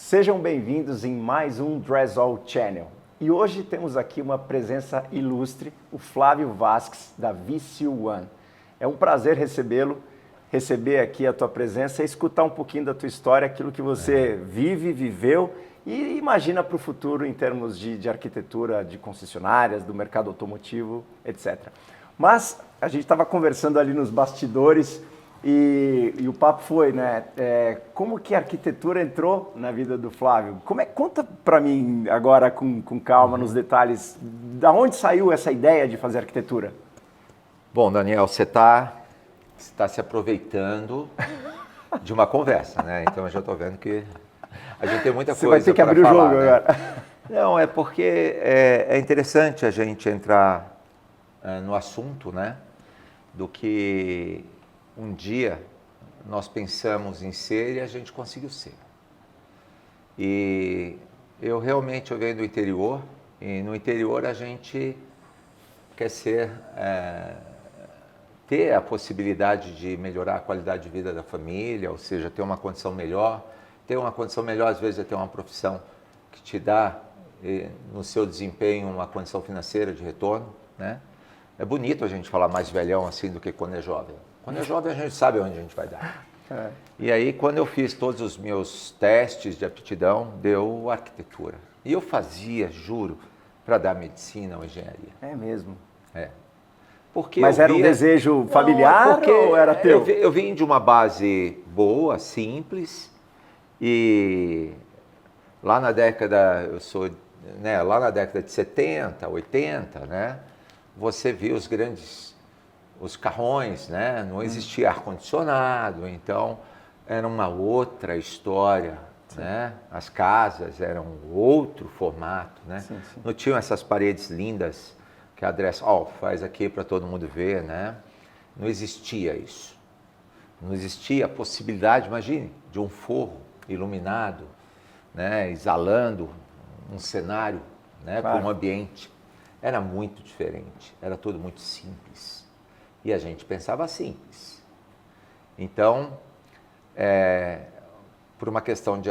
Sejam bem-vindos em mais um Dressall Channel. E hoje temos aqui uma presença ilustre, o Flávio Vasques, da VC1. É um prazer recebê-lo, receber aqui a tua presença e escutar um pouquinho da tua história, aquilo que você viveu e imagina para o futuro em termos de arquitetura, de concessionárias, do mercado automotivo, etc. Mas a gente estava conversando ali nos bastidores e o papo foi, né? Como que a arquitetura entrou na vida do Flávio? Conta para mim agora com calma, nos detalhes, da onde saiu essa ideia de fazer arquitetura? Bom, Daniel, você está se aproveitando de uma conversa, né? Então eu já estou vendo que a gente tem muita coisa para falar. Você vai ter que abrir o jogo, né? Agora. Não, é porque é interessante a gente entrar no assunto, né? Do que um dia nós pensamos em ser e a gente conseguiu ser. E eu venho do interior, e no interior a gente quer ter a possibilidade de melhorar a qualidade de vida da família, ou seja, ter uma condição melhor. Ter uma condição melhor, às vezes, é ter uma profissão que te dá, no seu desempenho, uma condição financeira de retorno, né? É bonito a gente falar mais velhão assim do que quando é jovem. Quando é jovem, a gente sabe onde a gente vai dar. E aí, quando eu fiz todos os meus testes de aptidão, deu arquitetura. E eu fazia, juro, para dar medicina ou engenharia. É mesmo? É. Mas era um desejo familiar ou era teu? Eu vim de uma base boa, simples, e lá na década, lá na década de 70, 80, né? Você viu os carrões, né? Não existia ar-condicionado, então era uma outra história, né? As casas eram outro formato, né? Sim. Não tinham essas paredes lindas que a Dressall faz aqui para todo mundo ver, né? Não existia isso. Não existia a possibilidade, imagine, de um forro iluminado, né? Exalando um cenário, né? Claro. Para um ambiente. Era muito diferente, era tudo muito simples. E a gente pensava simples. Então, por uma questão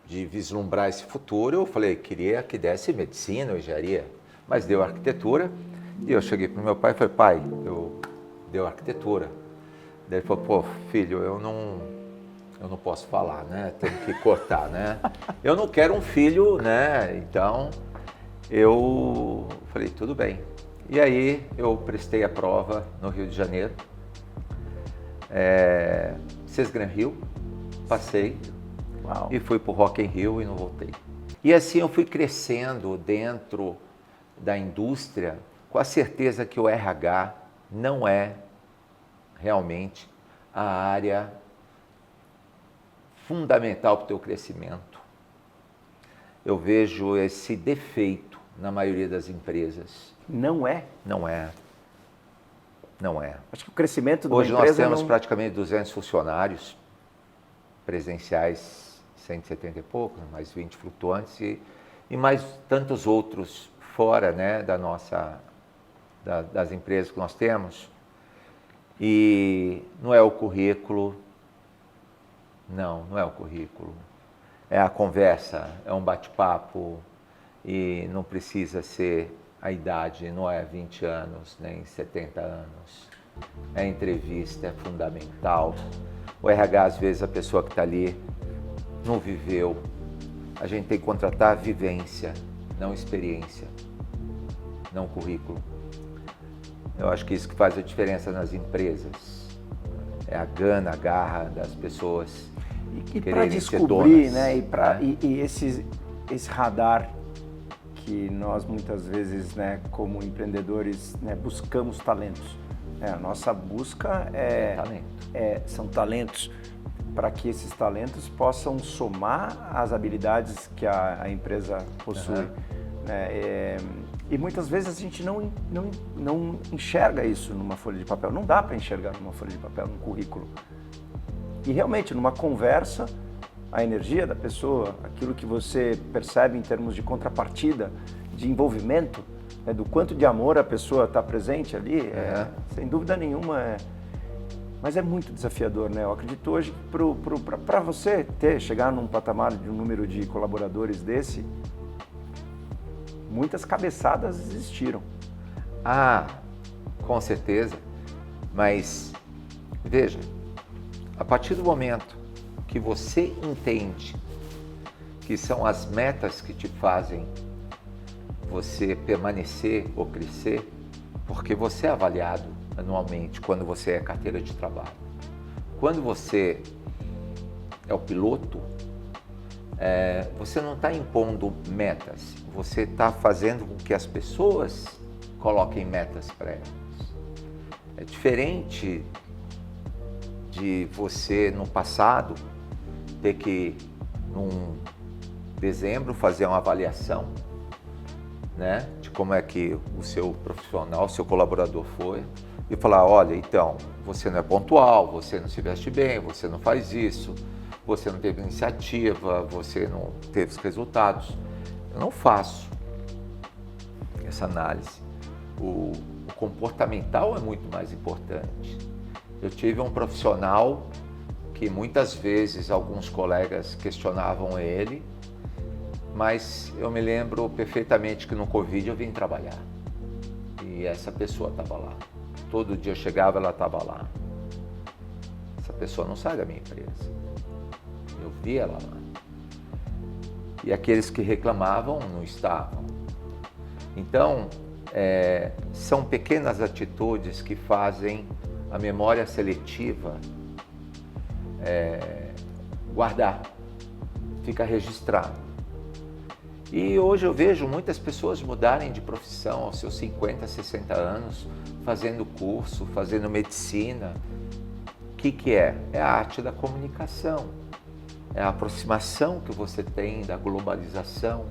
de vislumbrar esse futuro, eu falei, queria que desse medicina ou engenharia, mas deu arquitetura. E eu cheguei para o meu pai e falei, pai, deu arquitetura. Daí ele falou, pô, filho, eu não posso falar, né? Tenho que cortar, né? Eu não quero um filho, né? Então, eu falei, tudo bem. E aí eu prestei a prova no Rio de Janeiro, Sesgran Rio, passei. Uau. E fui para o Rock in Rio e não voltei. E assim eu fui crescendo dentro da indústria com a certeza que o RH não é realmente a área fundamental para o teu crescimento. Eu vejo esse defeito na maioria das empresas. Não é? Não é. Não é. Acho que o crescimento de uma empresa... Hoje nós temos praticamente 200 funcionários presenciais, 170 e poucos, mais 20 flutuantes e mais tantos outros fora, né, das empresas que nós temos. E não é o currículo, não é o currículo. É a conversa, é um bate-papo e não precisa ser a idade, não é 20 anos, nem 70 anos. É entrevista, é fundamental. O RH, às vezes, a pessoa que está ali não viveu. A gente tem que contratar vivência, não experiência, não currículo. Eu acho que isso que faz a diferença nas empresas. É a gana, a garra das pessoas. E para descobrir, né, e esse radar que nós muitas vezes, né, como empreendedores, né, buscamos talentos. A nossa busca são talentos para que esses talentos possam somar as habilidades que a empresa possui. Né? E muitas vezes a gente não enxerga isso numa folha de papel. Não dá para enxergar numa folha de papel, num currículo. E realmente, numa conversa, a energia da pessoa, aquilo que você percebe em termos de contrapartida, de envolvimento, né, do quanto de amor a pessoa está presente ali, sem dúvida nenhuma, Mas é muito desafiador, né? Eu acredito hoje que para você chegar num patamar de um número de colaboradores desse, muitas cabeçadas existiram. Ah, com certeza. Mas, veja, a partir do momento que você entende que são as metas que te fazem você permanecer ou crescer, porque você é avaliado anualmente quando você é carteira de trabalho. Quando você é o piloto, você não está impondo metas, você está fazendo com que as pessoas coloquem metas para elas. É diferente de você, no passado, ter que, num dezembro, fazer uma avaliação, né, de como é que o seu profissional, o seu colaborador foi, e falar, olha, então, você não é pontual, você não se veste bem, você não faz isso, você não teve iniciativa, você não teve os resultados. Eu não faço essa análise. O comportamental é muito mais importante. Eu tive um profissional que muitas vezes alguns colegas questionavam ele, mas eu me lembro perfeitamente que no Covid eu vim trabalhar e essa pessoa estava lá. Todo dia eu chegava, ela estava lá. Essa pessoa não sai da minha empresa. Eu vi ela lá. E aqueles que reclamavam não estavam. Então, são pequenas atitudes que fazem a memória seletiva guardar, fica registrado. E hoje eu vejo muitas pessoas mudarem de profissão aos seus 50, 60 anos, fazendo curso, fazendo medicina. O que é? É a arte da comunicação, é a aproximação que você tem da globalização,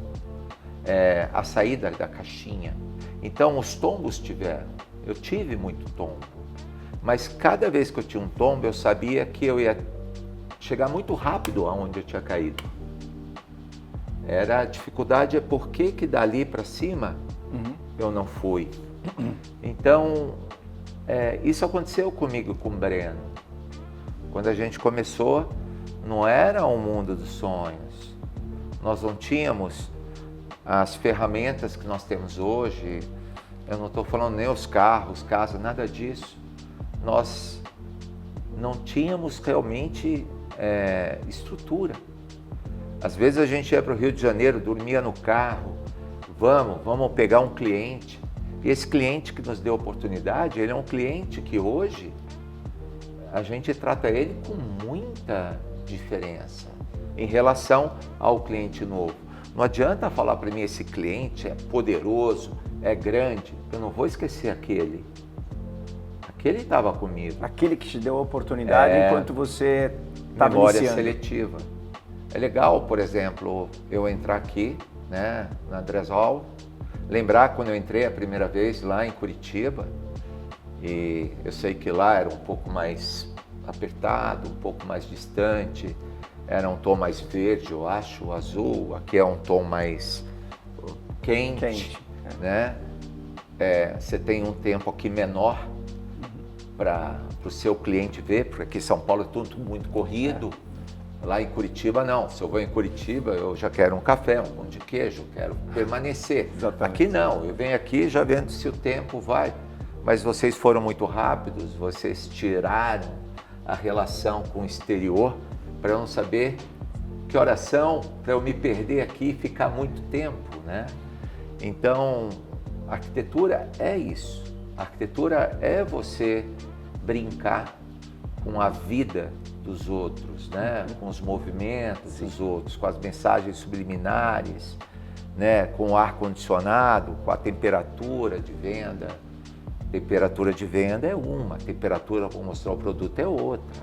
é a saída da caixinha. Então os tombos tiveram, eu tive muito tombo, mas cada vez que eu tinha um tombo eu sabia que eu ia chegar muito rápido aonde eu tinha caído. A dificuldade é por que dali para cima eu não fui. Então, isso aconteceu comigo com o Breno. Quando a gente começou, não era um mundo dos sonhos. Nós não tínhamos as ferramentas que nós temos hoje. Eu não estou falando nem os carros, casa, nada disso. Nós não tínhamos realmente estrutura. Às vezes a gente ia para o Rio de Janeiro, dormia no carro, vamos pegar um cliente. E esse cliente que nos deu a oportunidade, ele é um cliente que hoje a gente trata ele com muita diferença em relação ao cliente novo. Não adianta falar para mim, esse cliente é poderoso, é grande, eu não vou esquecer aquele. Aquele estava comigo. Aquele que te deu a oportunidade enquanto você estava memória iniciando. Seletiva. É legal, por exemplo, eu entrar aqui, né, na Dressol, lembrar quando eu entrei a primeira vez lá em Curitiba, e eu sei que lá era um pouco mais apertado, um pouco mais distante, era um tom mais verde, eu acho, o azul, aqui é um tom mais quente. Né? Você tem um tempo aqui menor para o seu cliente ver, porque aqui em São Paulo é tudo muito corrido. Lá em Curitiba, não. Se eu vou em Curitiba, eu já quero um café, um pão de queijo, quero permanecer. Exatamente. Aqui não, eu venho aqui já vendo se o tempo vai. Mas vocês foram muito rápidos, vocês tiraram a relação com o exterior para eu não saber que horas são, para eu me perder aqui e ficar muito tempo, né? Então, a arquitetura é isso. A arquitetura é você brincar com a vida dos outros, né? Com os movimentos dos outros, com as mensagens subliminares, né? Com o ar-condicionado, com a temperatura de venda. Temperatura de venda é uma, temperatura para mostrar o produto é outra.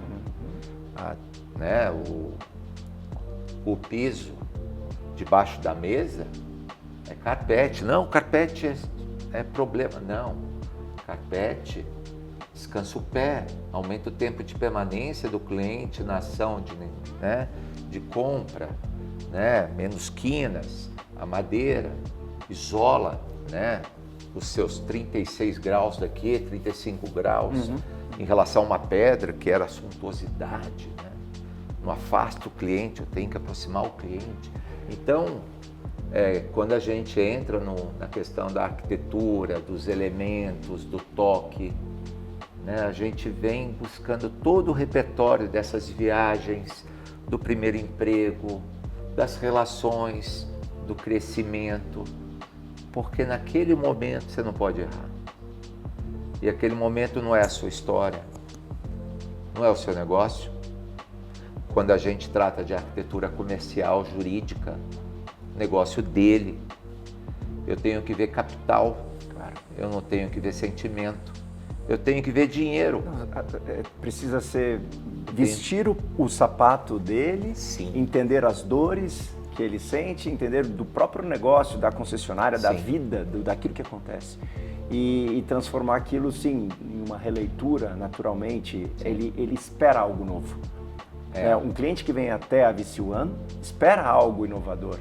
Né? O piso debaixo da mesa é carpete. Não, carpete é problema. Não, carpete descansa o pé, aumenta o tempo de permanência do cliente na ação de compra, né? Menos quinas, a madeira isola, né? Os seus 36 graus daqui, 35 graus, em relação a uma pedra que era a suntuosidade, né? Não afasta o cliente, eu tenho que aproximar o cliente. Então, quando a gente entra na questão da arquitetura, dos elementos, do toque, né? A gente vem buscando todo o repertório dessas viagens, do primeiro emprego, das relações, do crescimento, porque naquele momento você não pode errar. E aquele momento não é a sua história, não é o seu negócio. Quando a gente trata de arquitetura comercial, jurídica, negócio dele, eu tenho que ver capital, claro. Eu não tenho que ver sentimento, eu tenho que ver dinheiro. Precisa ser vestir o sapato dele, sim, entender as dores que ele sente, entender do próprio negócio, da concessionária, sim, da vida, daquilo que acontece. E transformar aquilo, sim, em uma releitura, naturalmente. Ele espera algo novo. Um cliente que vem até a VC1 espera algo inovador.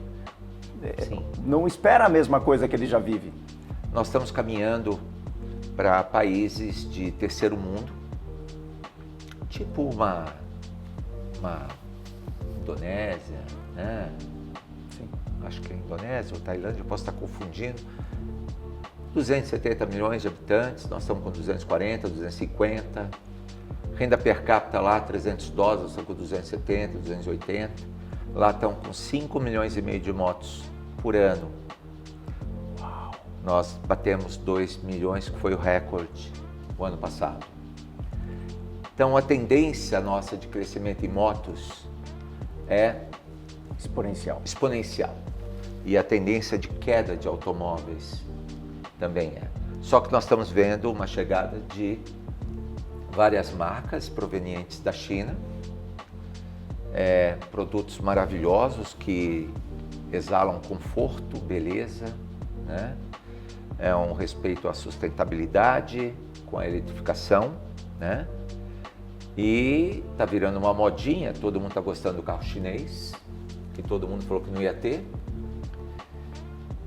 Não espera a mesma coisa que ele já vive. Nós estamos caminhando para países de terceiro mundo, tipo uma Indonésia, né? Sim. Acho que é Indonésia ou Tailândia, eu posso estar confundindo. 270 milhões de habitantes, nós estamos com 240, 250. Renda per capita lá, $300, nós estamos com 270, 280. Lá estão com 5 milhões e meio de motos por ano. Uau. Nós batemos 2 milhões, que foi o recorde o ano passado. Então a tendência nossa de crescimento em motos é exponencial. E a tendência de queda de automóveis também é. Só que nós estamos vendo uma chegada de várias marcas provenientes da China, produtos maravilhosos que exalam conforto, beleza, né? É um respeito à sustentabilidade, com a eletrificação, né? E tá virando uma modinha, todo mundo tá gostando do carro chinês, que todo mundo falou que não ia ter.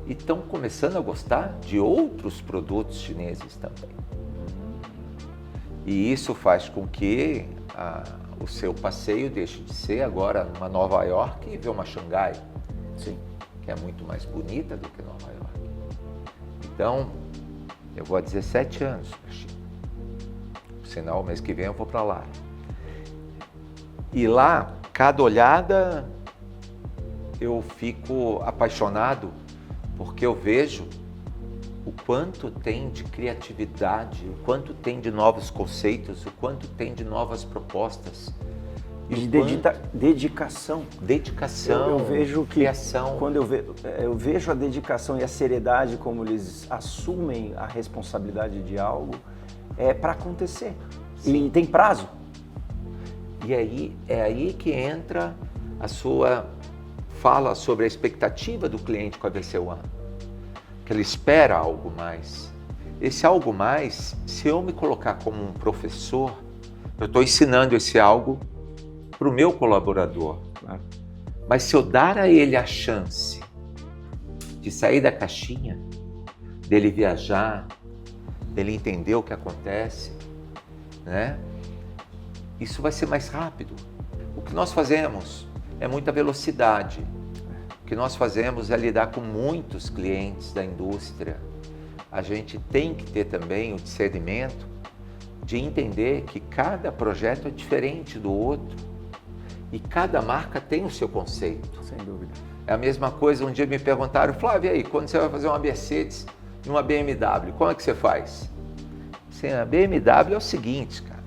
E estão começando a gostar de outros produtos chineses também. E isso faz com que o seu passeio deixe de ser agora uma Nova York e ver uma Xangai, sim, que é muito mais bonita do que Nova York. Então, eu vou há 17 anos para a China. Por sinal, mês que vem eu vou para lá. E lá, cada olhada, eu fico apaixonado, porque eu vejo o quanto tem de criatividade, o quanto tem de novos conceitos, o quanto tem de novas propostas. E dedicação. Dedicação, eu vejo que criação. Quando eu vejo a dedicação e a seriedade como eles assumem a responsabilidade de algo, é para acontecer. Sim. E tem prazo. E aí, é aí que entra a sua fala sobre a expectativa do cliente com a VC1. Que ele espera algo mais. Esse algo mais, se eu me colocar como um professor, eu estou ensinando esse algo para o meu colaborador. Claro. Mas se eu dar a ele a chance de sair da caixinha, dele viajar, dele entender o que acontece, né? Isso vai ser mais rápido. O que nós fazemos é muita velocidade. O que nós fazemos é lidar com muitos clientes da indústria. A gente tem que ter também o discernimento de entender que cada projeto é diferente do outro e cada marca tem o seu conceito. Sem dúvida. É a mesma coisa, um dia me perguntaram, Flávio, e aí, quando você vai fazer uma Mercedes e uma BMW, como é que você faz? Assim, a BMW é o seguinte, cara.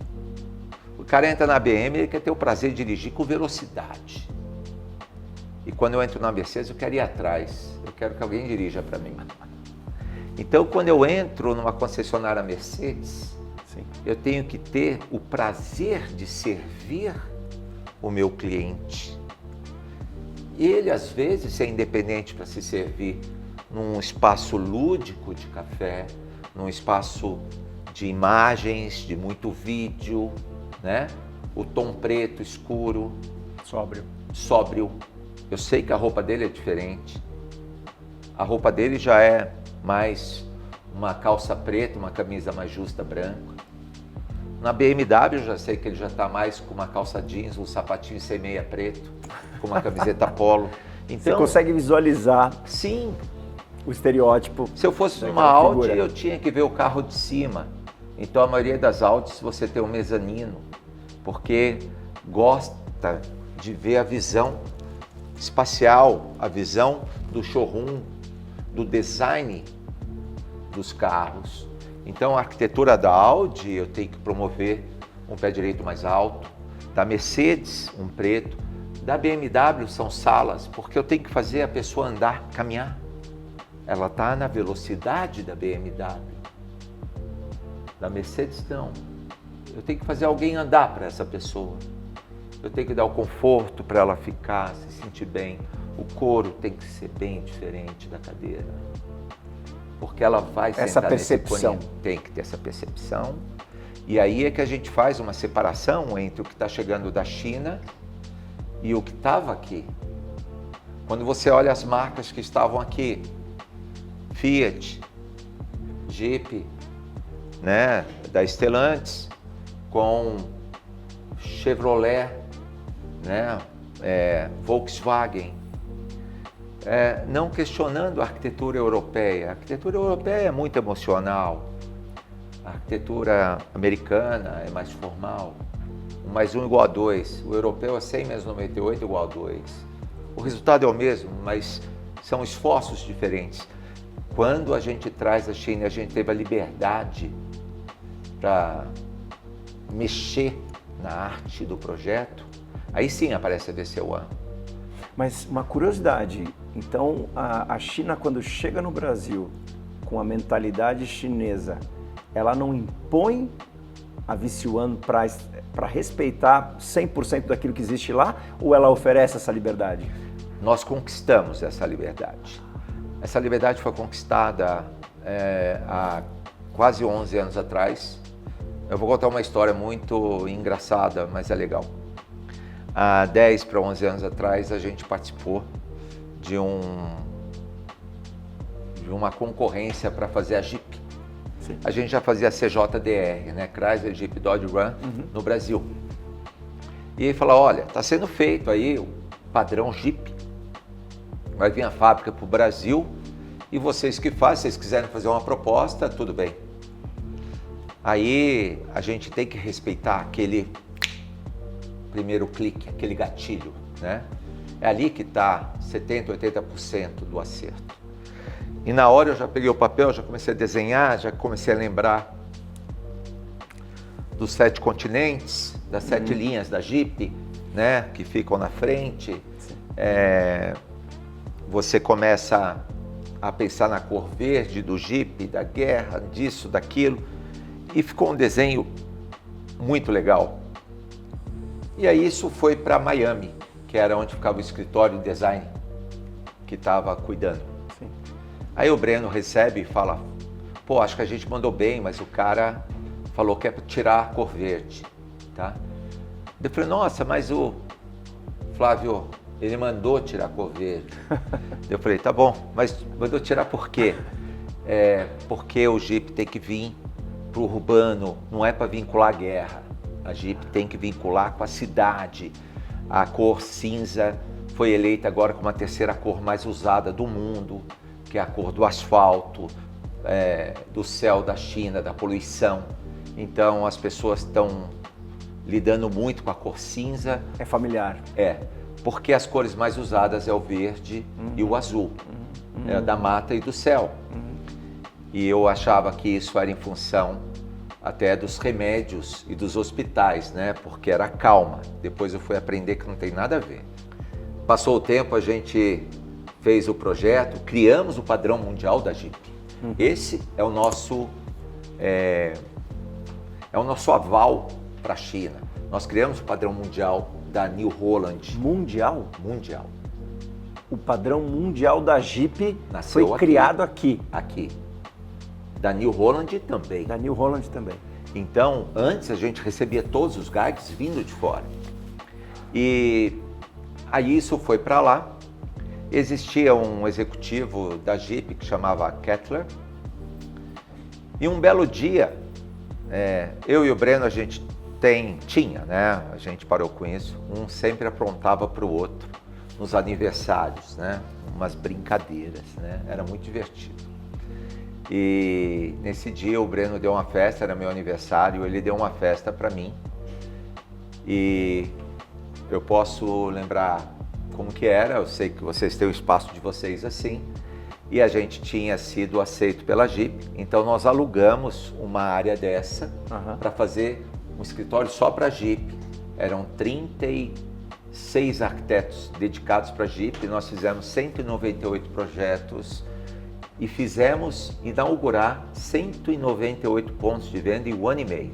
O cara entra na BM, ele quer ter o prazer de dirigir com velocidade. E quando eu entro na Mercedes, eu quero ir atrás. Eu quero que alguém dirija para mim. Então, quando eu entro numa concessionária Mercedes, sim, eu tenho que ter o prazer de servir o meu cliente. Ele, às vezes, é independente para se servir num espaço lúdico de café, num espaço de imagens, de muito vídeo, né? O tom preto, escuro. Sóbrio. Eu sei que a roupa dele é diferente. A roupa dele já é mais uma calça preta, uma camisa mais justa branca. Na BMW eu já sei que ele já está mais com uma calça jeans, um sapatinho sem meia preto, com uma camiseta polo. Então, você consegue visualizar, sim, o estereótipo. Se eu fosse numa Audi, eu tinha que ver o carro de cima. Então a maioria das Audis você tem um mezanino, porque gosta de ver a visão espacial, a visão do showroom, do design dos carros. Então a arquitetura da Audi eu tenho que promover um pé direito mais alto, da Mercedes um preto, da BMW são salas, porque eu tenho que fazer a pessoa andar, caminhar. Ela está na velocidade da BMW. Da Mercedes não. Eu tenho que fazer alguém andar para essa pessoa. Eu tenho que dar o conforto para ela ficar, se sentir bem. O couro tem que ser bem diferente da cadeira. Porque ela vai sentar essa percepção. Tem que ter essa percepção. E aí é que a gente faz uma separação entre o que está chegando da China e o que estava aqui. Quando você olha as marcas que estavam aqui, Fiat, Jeep, né, da Stellantis, com Chevrolet, né, Volkswagen, não questionando a arquitetura europeia. A arquitetura europeia é muito emocional, a arquitetura americana é mais formal, 1 mais 1 igual a 2, o europeu é 100 menos 98 igual a 2. O resultado é o mesmo, mas são esforços diferentes. Quando a gente traz a China, a gente teve a liberdade para mexer na arte do projeto, aí sim aparece a VC1. Mas uma curiosidade, então a China quando chega no Brasil com a mentalidade chinesa, ela não impõe a VC1 para respeitar 100% daquilo que existe lá, ou ela oferece essa liberdade? Nós conquistamos essa liberdade. Essa liberdade foi conquistada há quase 11 anos atrás. Eu vou contar uma história muito engraçada, mas é legal. Há 10 para 11 anos atrás, a gente participou de uma concorrência para fazer a Jeep. Sim. A gente já fazia a CJDR, né? Chrysler Jeep Dodge Ram, no Brasil. E ele falou, olha, está sendo feito aí o padrão Jeep. Vai vir a fábrica para o Brasil e vocês que fazem, se vocês quiserem fazer uma proposta, tudo bem. Aí a gente tem que respeitar aquele primeiro clique, aquele gatilho, né? É ali que está 70%, 80% do acerto. E na hora eu já peguei o papel, já comecei a desenhar, já comecei a lembrar dos 7 continentes, das 7 linhas da Jeep, né? Que ficam na frente. Você começa a pensar na cor verde do Jeep, da guerra, disso, daquilo, e ficou um desenho muito legal. E aí isso foi para Miami, que era onde ficava o escritório de design que estava cuidando. Sim. Aí o Breno recebe e fala, pô, acho que a gente mandou bem, mas o cara falou que é para tirar a cor verde, tá? Eu falei, nossa, mas o Flávio, ele mandou tirar a cor verde. Eu falei, tá bom, mas mandou tirar por quê? Porque o Jeep tem que vir para o urbano, não é para vincular a guerra. A Jeep tem que vincular com a cidade. A cor cinza foi eleita agora como a 3ª cor mais usada do mundo, que é a cor do asfalto, do céu da China, da poluição. Então as pessoas estão lidando muito com a cor cinza. É familiar. Porque as cores mais usadas é o verde e o azul, da mata e do céu. E eu achava que isso era em função até dos remédios e dos hospitais, né? Porque era calma. Depois eu fui aprender que não tem nada a ver. Passou o tempo, a gente fez o projeto, criamos o padrão mundial da Jeep. Esse é o nosso aval para a China. Nós criamos o padrão mundial da New Holland. Mundial? Mundial. O padrão mundial da Jeep Nasceu foi criado aqui. Aqui. Da New Holland também. Da New Holland também. Então, antes a gente recebia todos os guides vindo de fora. E aí isso foi para lá. Existia um executivo da Jeep que chamava Kettler. E um belo dia, eu e o Breno, a gente tinha, né? A gente parou com isso. Um sempre aprontava para o outro nos aniversários, né? Umas brincadeiras, né? Era muito divertido. E nesse dia o Breno deu uma festa, era meu aniversário, ele deu uma festa para mim. E eu posso lembrar como que era, eu sei que vocês têm o espaço de vocês assim. E a gente tinha sido aceito pela Jeep, então nós alugamos uma área dessa para fazer um escritório só para Jeep. Eram 36 arquitetos dedicados para Jeep, nós fizemos 198 projetos e fizemos inaugurar 198 pontos de venda em 1 ano e meio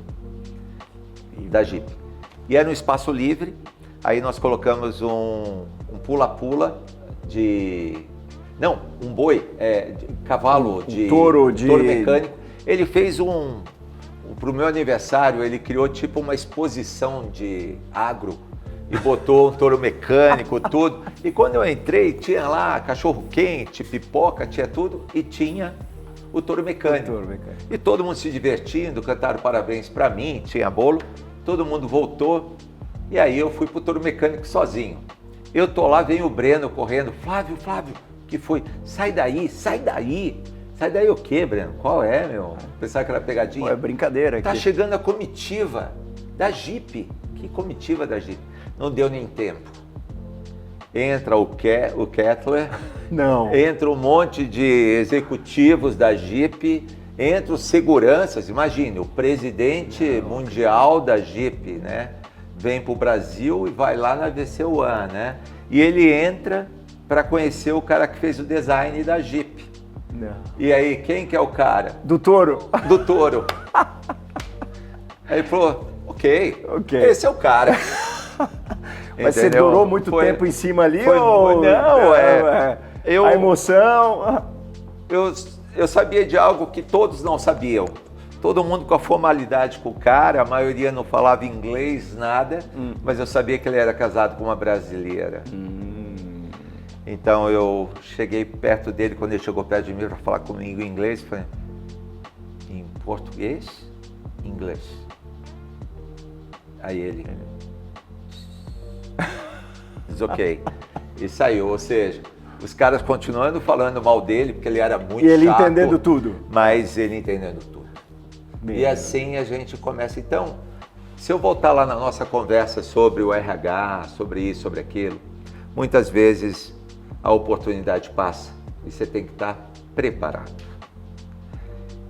da Jeep. E era um espaço livre, aí nós colocamos um pula-pula um boi, cavalo de touro mecânico. Ele fez pro meu aniversário, ele criou tipo uma exposição de agro e botou um touro mecânico, tudo. E quando eu entrei, tinha lá cachorro quente, pipoca, tinha tudo e tinha o touro mecânico. E todo mundo se divertindo, cantaram parabéns para mim, tinha bolo, todo mundo voltou e aí eu fui pro touro mecânico sozinho. Eu tô lá, vem o Breno correndo, Flávio, que foi? Sai daí. Sai daí o quê, Breno? Qual é, meu? Pensava que era pegadinha. Pô, é brincadeira aqui. Tá chegando a comitiva da Jeep. Que comitiva da Jeep? Não deu nem tempo. Entra o Kettler. Não. Entra um monte de executivos da Jeep. Entra os seguranças. Imagine, o presidente mundial da Jeep, né? Vem pro Brasil e vai lá na VC1, né? E ele entra para conhecer o cara que fez o design da Jeep. Não. E aí, quem que é o cara? Do touro. Do touro. Aí ele falou, ok, esse é o cara. Mas você durou muito tempo em cima ali? Ou... Não, a emoção... Eu sabia de algo que todos não sabiam. Todo mundo com a formalidade com o cara, a maioria não falava inglês, nada, mas eu sabia que ele era casado com uma brasileira. Então eu cheguei perto dele, quando ele chegou perto de mim para falar comigo em inglês, falei, em português? Inglês. Aí ele, diz ok, e saiu, ou seja, os caras continuando falando mal dele, porque ele era muito chato. E ele entendendo tudo. Mas ele entendendo tudo. E assim a gente começa. Então, se eu voltar lá na nossa conversa sobre o RH, sobre isso, sobre aquilo, muitas vezes a oportunidade passa e você tem que estar preparado.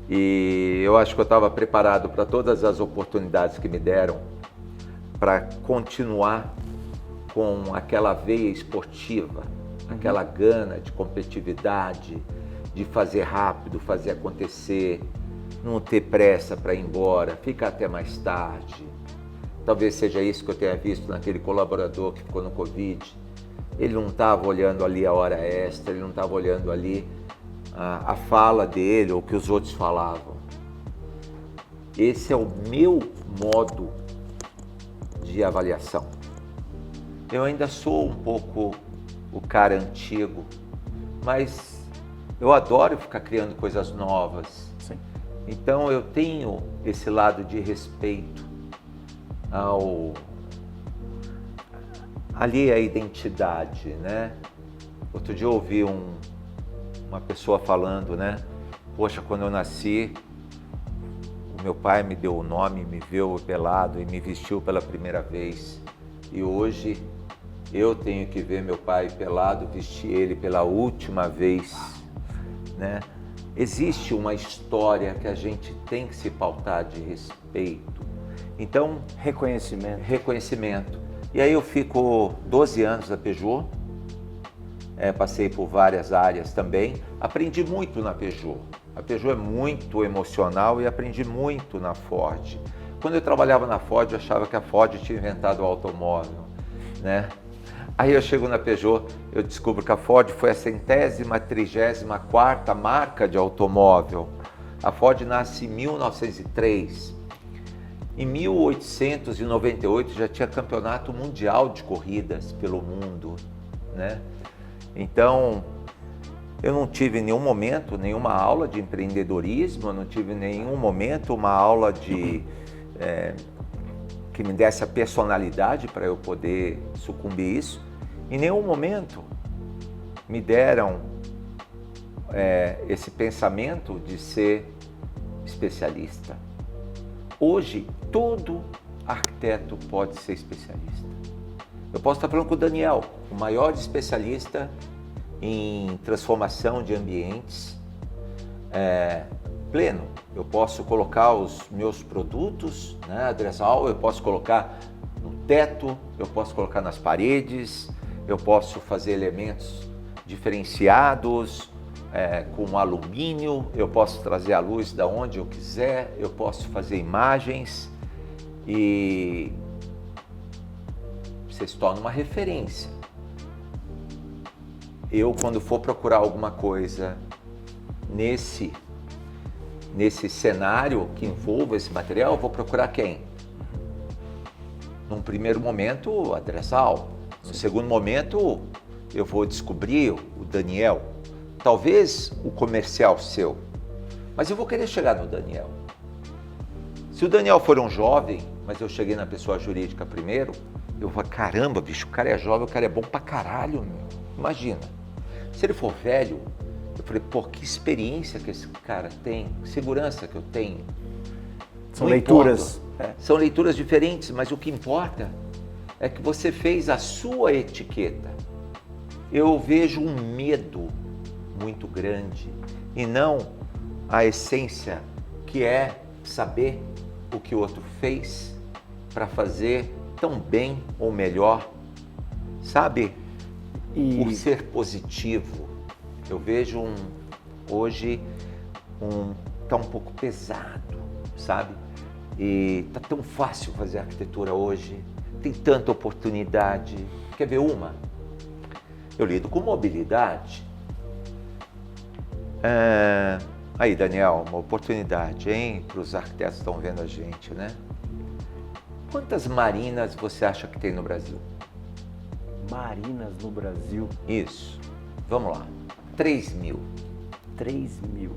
E eu acho que eu estava preparado para todas as oportunidades que me deram para continuar com aquela veia esportiva, aquela gana de competitividade, de fazer rápido, fazer acontecer, não ter pressa para ir embora, ficar até mais tarde. Talvez seja isso que eu tenha visto naquele colaborador que ficou no Covid. Ele não estava olhando ali a hora extra, ele não estava olhando ali a fala dele ou o que os outros falavam. Esse é o meu modo de avaliação. Eu ainda sou um pouco o cara antigo, mas eu adoro ficar criando coisas novas. Sim. Então eu tenho esse lado de respeito ali a identidade, né? Outro dia eu ouvi uma pessoa falando, né? Poxa, quando eu nasci, o meu pai me deu o nome, me viu pelado e me vestiu pela primeira vez. E hoje eu tenho que ver meu pai pelado, vestir ele pela última vez, né? Existe uma história que a gente tem que se pautar de respeito. Então, reconhecimento. E aí eu fico 12 anos na Peugeot, passei por várias áreas também, aprendi muito na Peugeot. A Peugeot é muito emocional e aprendi muito na Ford. Quando eu trabalhava na Ford, eu achava que a Ford tinha inventado o automóvel, né? Aí eu chego na Peugeot, eu descubro que a Ford foi a 134ª marca de automóvel. A Ford nasce em 1903. Em 1898 já tinha campeonato mundial de corridas pelo mundo, né? Então, Eu não tive em nenhum momento nenhuma aula de empreendedorismo, eu não tive em nenhum momento uma aula de que me desse a personalidade para eu poder sucumbir isso. Em nenhum momento me deram esse pensamento de ser especialista. Hoje, todo arquiteto pode ser especialista. Eu posso estar falando com o Daniel, o maior especialista em transformação de ambientes pleno. Eu posso colocar os meus produtos, né, Dressal, eu posso colocar no teto, eu posso colocar nas paredes, eu posso fazer elementos diferenciados com alumínio, eu posso trazer a luz da onde eu quiser, eu posso fazer imagens e você se torna uma referência. Eu, quando for procurar alguma coisa nesse cenário que envolva esse material, eu vou procurar quem? Num primeiro momento, a Dressal. No segundo momento, eu vou descobrir o Daniel. Talvez o comercial seu. Mas eu vou querer chegar no Daniel. Se o Daniel for um jovem, mas eu cheguei na pessoa jurídica primeiro, eu vou, caramba, bicho, o cara é jovem, o cara é bom pra caralho, meu. Imagina. Se ele for velho, eu falei, pô, que experiência que esse cara tem, que segurança que eu tenho. São leituras. São leituras diferentes, mas o que importa é que você fez a sua etiqueta. Eu vejo um medo muito grande e não a essência, que é saber o que o outro fez para fazer tão bem ou melhor, sabe? O ser positivo. Eu vejo hoje tá um pouco pesado, sabe? E tá tão fácil fazer arquitetura hoje, tem tanta oportunidade. Quer ver uma? Eu lido com mobilidade. Aí, Daniel, uma oportunidade, hein? Para os arquitetos que estão vendo a gente, né? Quantas marinas você acha que tem no Brasil? Marinas no Brasil? Isso. Vamos lá. 3.000. 3.000.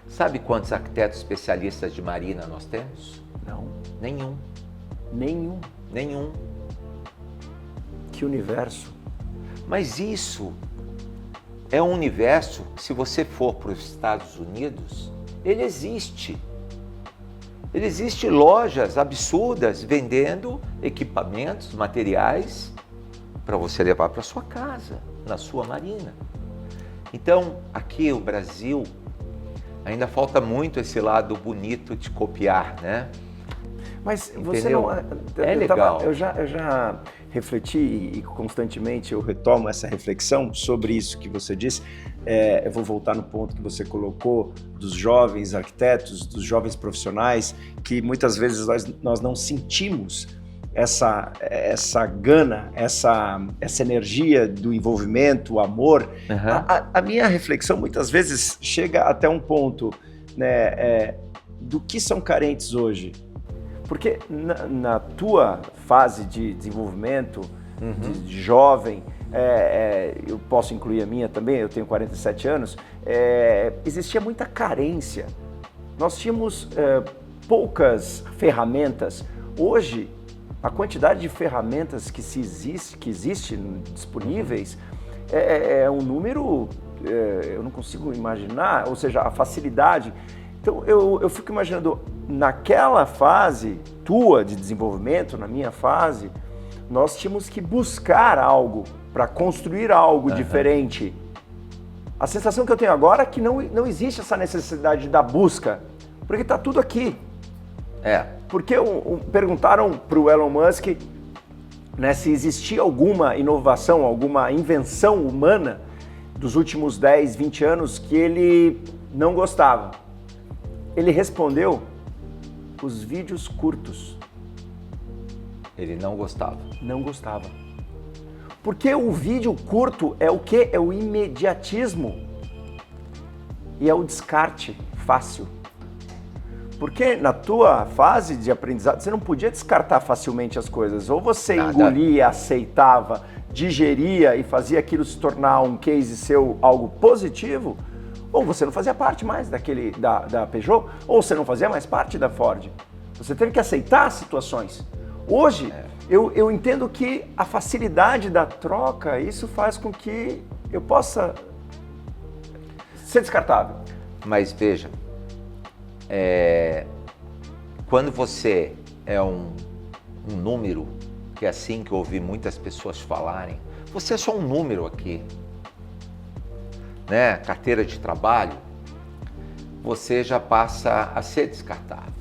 Sabe quantos arquitetos especialistas de marina nós temos? Não. Nenhum. Nenhum. Que universo. Mas isso é um universo que, se você for para os Estados Unidos, ele existe. Ele existe lojas absurdas vendendo equipamentos, materiais para você levar para sua casa, na sua marina. Então, aqui o Brasil ainda falta muito esse lado bonito de copiar, né? Mas entendeu? Você não... legal. Eu já refleti e constantemente eu retomo essa reflexão sobre isso que você disse. Eu vou voltar no ponto que você colocou dos jovens arquitetos, dos jovens profissionais, que muitas vezes nós não sentimos essa gana, essa energia do envolvimento, o amor. Uhum. A minha reflexão muitas vezes chega até um ponto, né, do que são carentes hoje. Porque na tua fase de desenvolvimento, de jovem, eu posso incluir a minha também, eu tenho 47 anos, existia muita carência. Nós tínhamos poucas ferramentas. Hoje, a quantidade de ferramentas que existe disponíveis é um número, eu não consigo imaginar, ou seja, a facilidade. Então eu fico imaginando, naquela fase tua de desenvolvimento, na minha fase, nós tínhamos que buscar algo para construir algo diferente. A sensação que eu tenho agora é que não existe essa necessidade da busca, porque está tudo aqui. Porque perguntaram para o Elon Musk, né, se existia alguma inovação, alguma invenção humana dos últimos 10, 20 anos que ele não gostava. Ele respondeu: os vídeos curtos. Ele não gostava. Não gostava. Porque o vídeo curto é o quê? É o imediatismo. E é o descarte fácil. Porque na tua fase de aprendizado, você não podia descartar facilmente as coisas. Ou você engolia, aceitava, digeria e fazia aquilo se tornar um case seu algo positivo, ou você não fazia parte mais da Peugeot, ou você não fazia mais parte da Ford. Você teve que aceitar as situações. Hoje, eu entendo que a facilidade da troca, isso faz com que eu possa ser descartável. Mas veja, quando você é um número, que é assim que eu ouvi muitas pessoas falarem, você é só um número aqui, né? Carteira de trabalho, você já passa a ser descartável.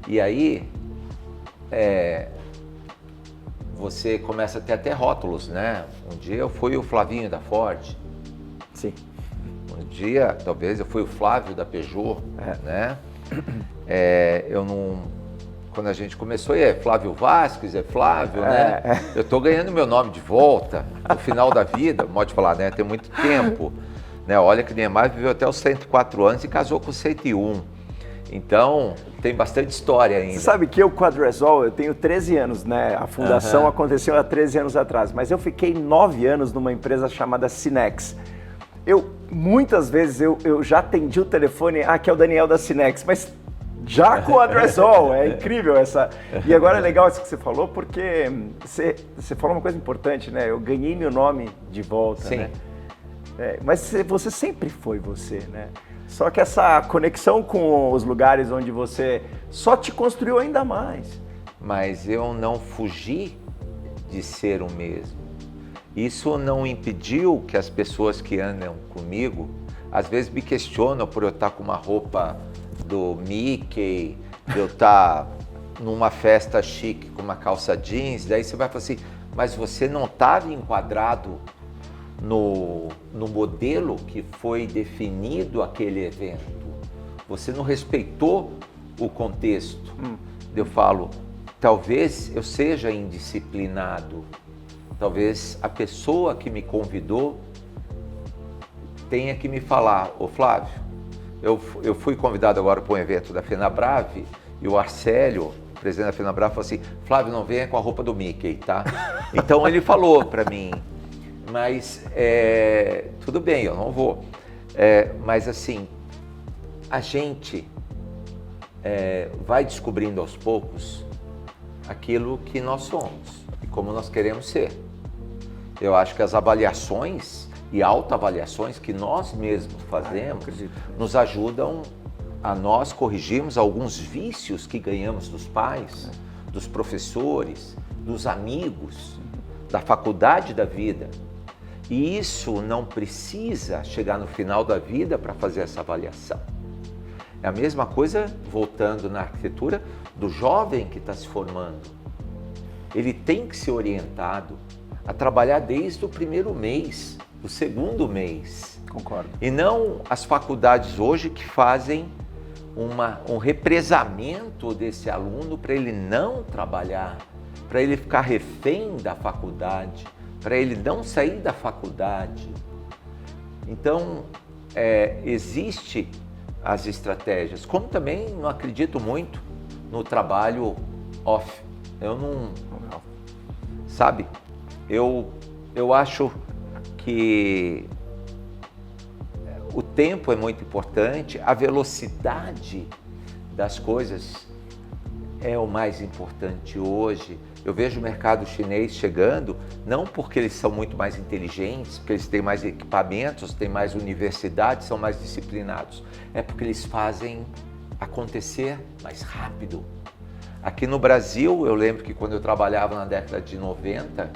E aí, você começa a ter até rótulos, né? Um dia eu fui o Flavinho da Ford. Sim. Um dia, talvez, eu fui o Flávio da Peugeot, né? Eu não... Quando a gente começou, Flávio Vasquez, Flávio, né? Eu tô ganhando meu nome de volta, no final da vida, pode falar, né? Tem muito tempo, né? Olha que Niemeyer viveu até os 104 anos e casou com 101. Então, tem bastante história ainda. Você sabe que eu, Quadresol, eu tenho 13 anos, né? A fundação aconteceu há 13 anos atrás, mas eu fiquei 9 anos numa empresa chamada Cinex. Muitas vezes eu já atendi o telefone, que é o Daniel da Cinex, mas já com o Quadresol, é incrível essa. E agora é legal isso que você falou, porque você falou uma coisa importante, né? Eu ganhei meu nome de volta, Sim. né? Mas você sempre foi você, né? Só que essa conexão com os lugares onde você só te construiu ainda mais. Mas eu não fugi de ser o mesmo. Isso não impediu que as pessoas que andam comigo, às vezes me questionam por eu estar com uma roupa do Mickey, de eu estar numa festa chique com uma calça jeans, daí você vai falar assim, mas você não estava enquadrado no modelo que foi definido aquele evento. Você não respeitou o contexto. Eu falo, talvez eu seja indisciplinado, talvez a pessoa que me convidou tenha que me falar, ô Flávio, eu fui convidado agora para um evento da Fenabrave e o Arcélio, presidente da Fenabrave, falou assim, Flávio, não venha com a roupa do Mickey, tá? Então ele falou para mim, mas tudo bem, eu não vou. Mas assim, a gente vai descobrindo aos poucos aquilo que nós somos e como nós queremos ser. Eu acho que as avaliações e autoavaliações que nós mesmos fazemos nos ajudam a nós corrigirmos alguns vícios que ganhamos dos pais, dos professores, dos amigos, da faculdade da vida. E isso não precisa chegar no final da vida para fazer essa avaliação. É a mesma coisa, voltando na arquitetura, do jovem que está se formando. Ele tem que ser orientado a trabalhar desde o primeiro mês, do segundo mês. Concordo. E não as faculdades hoje que fazem um represamento desse aluno para ele não trabalhar, para ele ficar refém da faculdade, para ele não sair da faculdade. Então, existe as estratégias, como também não acredito muito no trabalho off. Eu não, sabe, eu acho que o tempo é muito importante, a velocidade das coisas é o mais importante hoje. Eu vejo o mercado chinês chegando, não porque eles são muito mais inteligentes, porque eles têm mais equipamentos, têm mais universidades, são mais disciplinados. É porque eles fazem acontecer mais rápido. Aqui no Brasil, eu lembro que quando eu trabalhava na década de 90,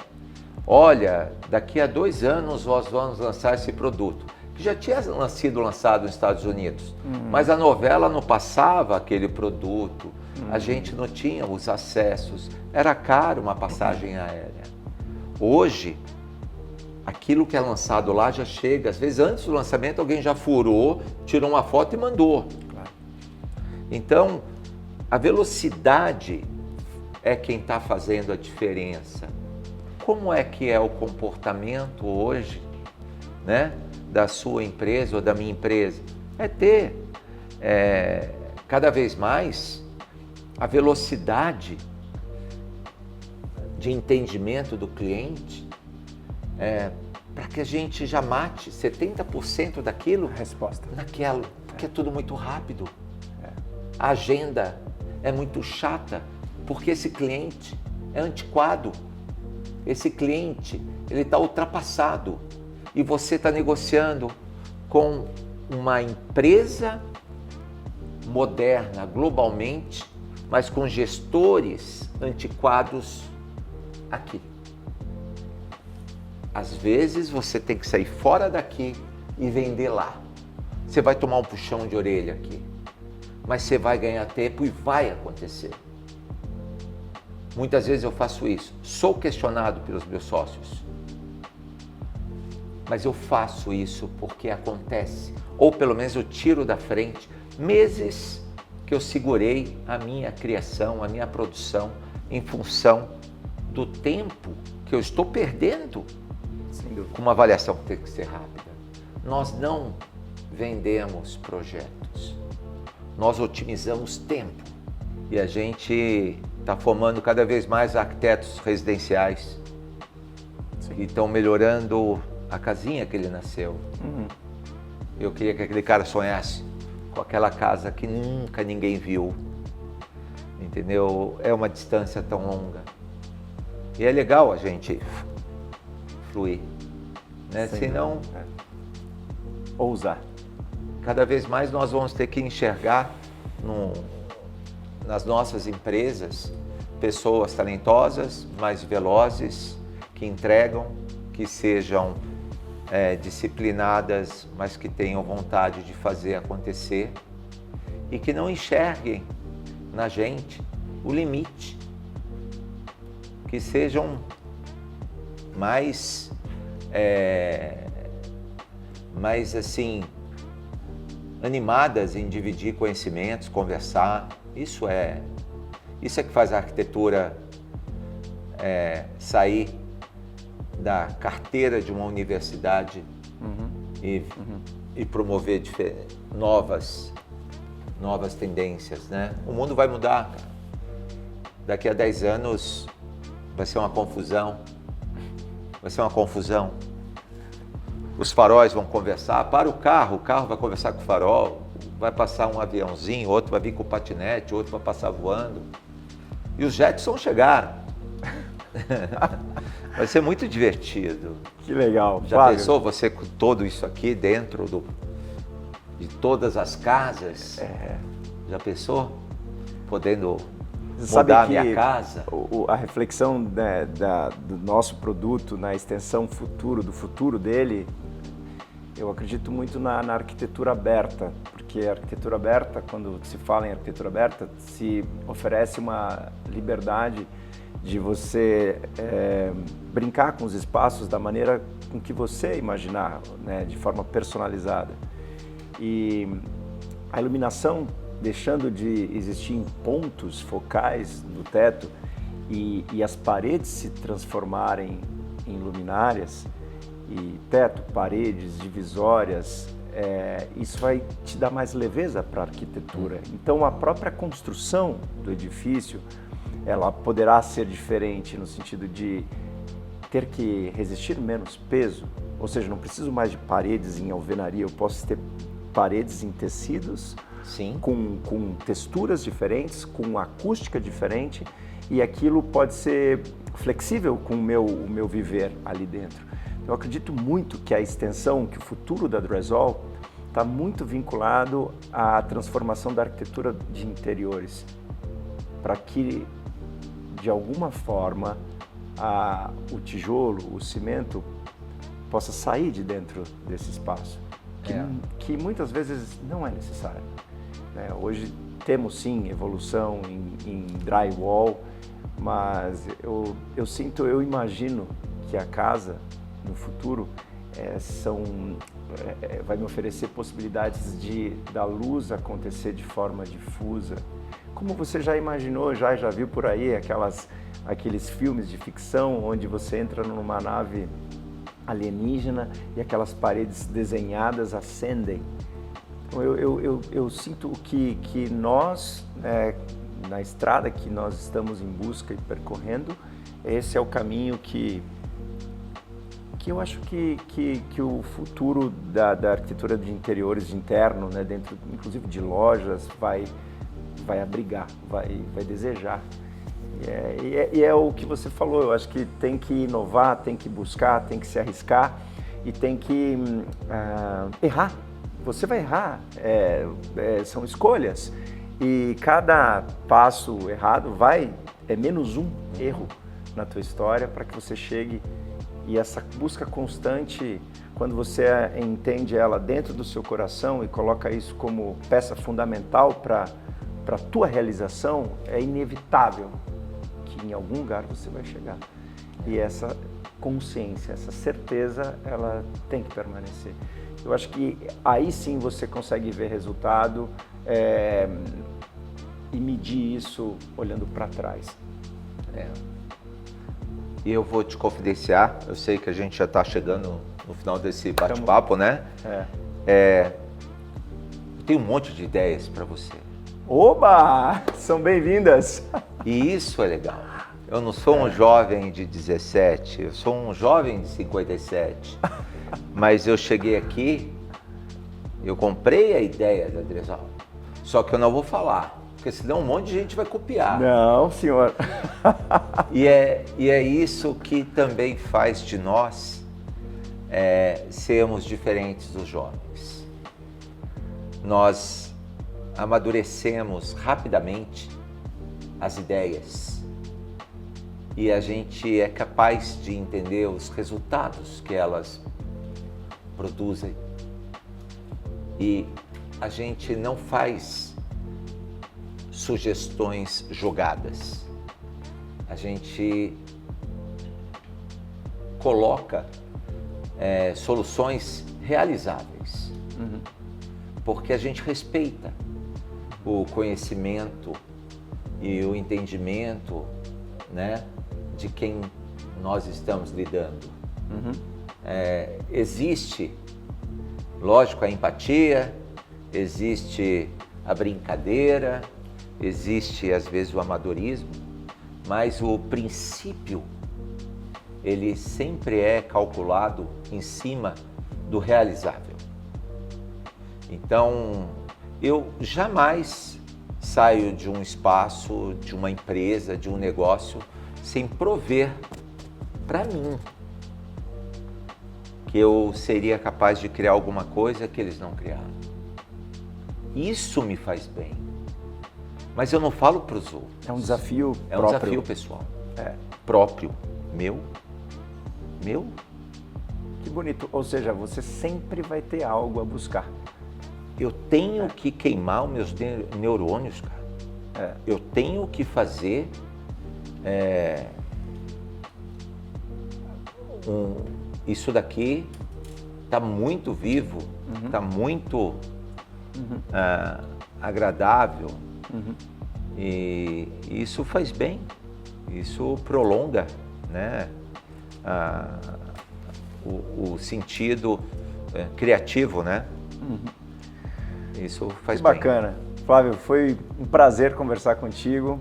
olha, daqui a 2 anos nós vamos lançar esse produto, que já tinha sido lançado nos Estados Unidos, mas a novela não passava aquele produto, a gente não tinha os acessos, era caro uma passagem aérea. Hoje, aquilo que é lançado lá já chega, às vezes antes do lançamento alguém já furou, tirou uma foto e mandou. Então, a velocidade é quem está fazendo a diferença. Como é que é o comportamento hoje, né, da sua empresa ou da minha empresa? É ter cada vez mais a velocidade de entendimento do cliente para que a gente já mate 70% daquilo Resposta. naquela, porque é tudo muito rápido. A agenda é muito chata, porque esse cliente é antiquado, esse cliente ele está ultrapassado e você está negociando com uma empresa moderna globalmente, mas com gestores antiquados aqui. Às vezes você tem que sair fora daqui e vender lá. Você vai tomar um puxão de orelha aqui, mas você vai ganhar tempo e vai acontecer. Muitas vezes eu faço isso, sou questionado pelos meus sócios, mas eu faço isso porque acontece, ou pelo menos eu tiro da frente meses que eu segurei a minha criação, a minha produção, em função do tempo que eu estou perdendo com uma avaliação que tem que ser rápida. Nós não vendemos projetos, nós otimizamos tempo e a gente está formando cada vez mais arquitetos residenciais que estão melhorando a casinha que ele nasceu. Eu queria que aquele cara sonhasse com aquela casa que nunca ninguém viu, entendeu? É uma distância tão longa. E é legal a gente fluir, né? Senão, ousar. Cada vez mais nós vamos ter que enxergar nas nossas empresas pessoas talentosas, mais velozes, que entregam, que sejam disciplinadas, mas que tenham vontade de fazer acontecer e que não enxerguem na gente o limite, que sejam mais assim, animadas em dividir conhecimentos, conversar. Isso é que faz a arquitetura sair da carteira de uma universidade e promover novas tendências, né? O mundo vai mudar, cara. Daqui a 10 anos vai ser uma confusão. Os faróis vão conversar, para o carro vai conversar com o farol, vai passar um aviãozinho, outro vai vir com o patinete, outro vai passar voando. E os Jetsons chegaram. Vai ser muito divertido. Que legal. Já Flávio, pensou você com tudo isso aqui dentro de todas as casas? Já pensou? Podendo mudar a minha casa? A reflexão, né, do nosso produto na extensão do futuro dele, eu acredito muito na arquitetura aberta, porque a arquitetura aberta, quando se fala em arquitetura aberta, se oferece uma liberdade de você brincar com os espaços da maneira com que você imaginar, né, de forma personalizada. E a iluminação, deixando de existir em pontos focais do teto e as paredes se transformarem em luminárias, e teto, paredes, divisórias, isso vai te dar mais leveza para a arquitetura. Então a própria construção do edifício, ela poderá ser diferente no sentido de ter que resistir menos peso, ou seja, não preciso mais de paredes em alvenaria, eu posso ter paredes em tecidos, sim, com texturas diferentes, com acústica diferente, e aquilo pode ser flexível com o meu viver ali dentro. Eu acredito muito que a extensão, que o futuro da Dressol está muito vinculado à transformação da arquitetura de interiores, para que, de alguma forma, o tijolo, o cimento, possa sair de dentro desse espaço, que muitas vezes não é necessário. Né? Hoje temos sim evolução em drywall, mas eu imagino que a casa no futuro vai me oferecer possibilidades da luz acontecer de forma difusa. Como você já imaginou, já viu por aí aqueles filmes de ficção onde você entra numa nave alienígena e aquelas paredes desenhadas acendem. Eu sinto que nós, na estrada que nós estamos em busca e percorrendo, esse é o caminho que eu acho que o futuro da arquitetura de interiores interno, né, dentro inclusive de lojas, vai abrigar, vai desejar. E é o que você falou, eu acho que tem que inovar, tem que buscar, tem que se arriscar e tem que errar. Você vai errar, são escolhas e cada passo errado é menos um erro na tua história para que você chegue. E essa busca constante, quando você entende ela dentro do seu coração e coloca isso como peça fundamental para a tua realização, é inevitável que em algum lugar você vai chegar. E essa consciência, essa certeza, ela tem que permanecer. Eu acho que aí sim você consegue ver resultado e medir isso olhando para trás. E eu vou te confidenciar, eu sei que a gente já está chegando no final desse bate-papo, né? Eu tenho um monte de ideias para você. Oba! São bem-vindas! E isso é legal. Eu não sou um jovem de 17, eu sou um jovem de 57. Mas eu cheguei aqui, eu comprei a ideia da Dresal. Só que eu não vou falar, porque senão um monte de gente vai copiar. Não, senhor. E é isso que também faz de nós sermos diferentes dos jovens. Nós amadurecemos rapidamente as ideias e a gente é capaz de entender os resultados que elas produzem. E a gente não faz sugestões jogadas. A gente coloca soluções realizáveis, porque a gente respeita o conhecimento e o entendimento, né, de quem nós estamos lidando. Existe, lógico, a empatia, existe a brincadeira, existe às vezes o amadorismo, mas o princípio, ele sempre é calculado em cima do realizável. Então, eu jamais saio de um espaço, de uma empresa, de um negócio, sem prover para mim que eu seria capaz de criar alguma coisa que eles não criaram. Isso me faz bem. Mas eu não falo para os outros. É um desafio próprio. É um desafio pessoal. Próprio. Meu. Que bonito. Ou seja, você sempre vai ter algo a buscar. Eu tenho que queimar os meus neurônios, cara. Eu tenho que fazer isso daqui está muito vivo, está muito agradável, e isso faz bem, isso prolonga, né, o sentido criativo, né? Isso faz bem. Bacana. Flávio, foi um prazer conversar contigo.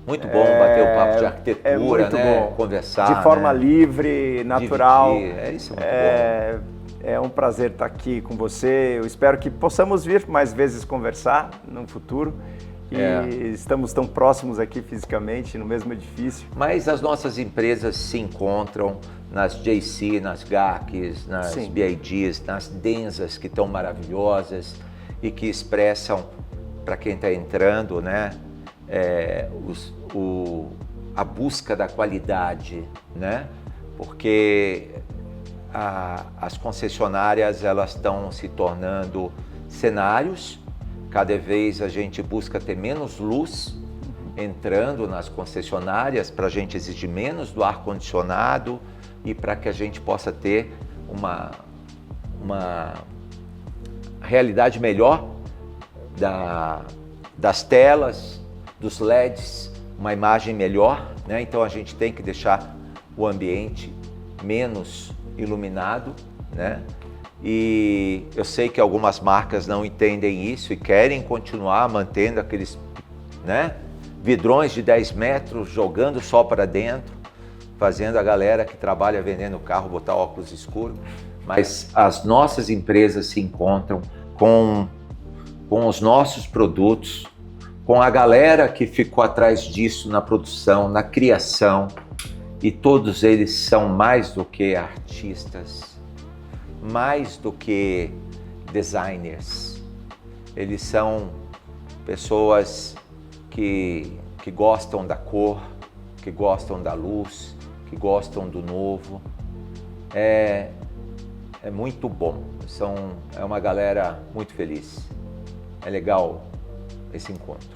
Muito bom bater o papo de arquitetura, né? Bom. Conversar. De forma livre, natural. Dividir. Isso é muito bom. É um prazer estar aqui com você. Eu espero que possamos vir mais vezes conversar no futuro. E estamos tão próximos aqui fisicamente, no mesmo edifício. Mas as nossas empresas se encontram nas JC, nas GACs, nas BIDs, nas Densas, que estão maravilhosas e que expressam, para quem está entrando, né, a busca da qualidade, né? Porque as concessionárias, elas estão se tornando cenários. Cada vez a gente busca ter menos luz entrando nas concessionárias para a gente exigir menos do ar-condicionado e para que a gente possa ter uma realidade melhor das telas, dos LEDs, uma imagem melhor, né? Então a gente tem que deixar o ambiente menos iluminado, né? E eu sei que algumas marcas não entendem isso e querem continuar mantendo aqueles, né, vidrões de 10 metros, jogando só para dentro, fazendo a galera que trabalha vendendo carro botar óculos escuros. Mas as nossas empresas se encontram com os nossos produtos, com a galera que ficou atrás disso na produção, na criação, e todos eles são mais do que artistas, mais do que designers. Eles são pessoas que gostam da cor, que gostam da luz, que gostam do novo. É muito bom, é uma galera muito feliz. É legal esse encontro.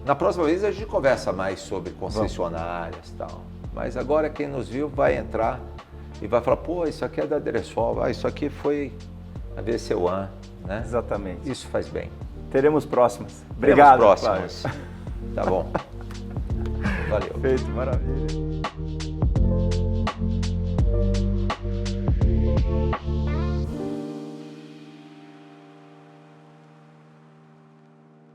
Na próxima vez a gente conversa mais sobre concessionárias e tal. Mas agora quem nos viu vai entrar e vai falar, pô, isso aqui é da Dressol, isso aqui foi a VC1, né? Exatamente. Isso faz bem. Teremos próximas. Obrigado. Teremos próximas. Tá bom. Valeu. Feito, maravilha.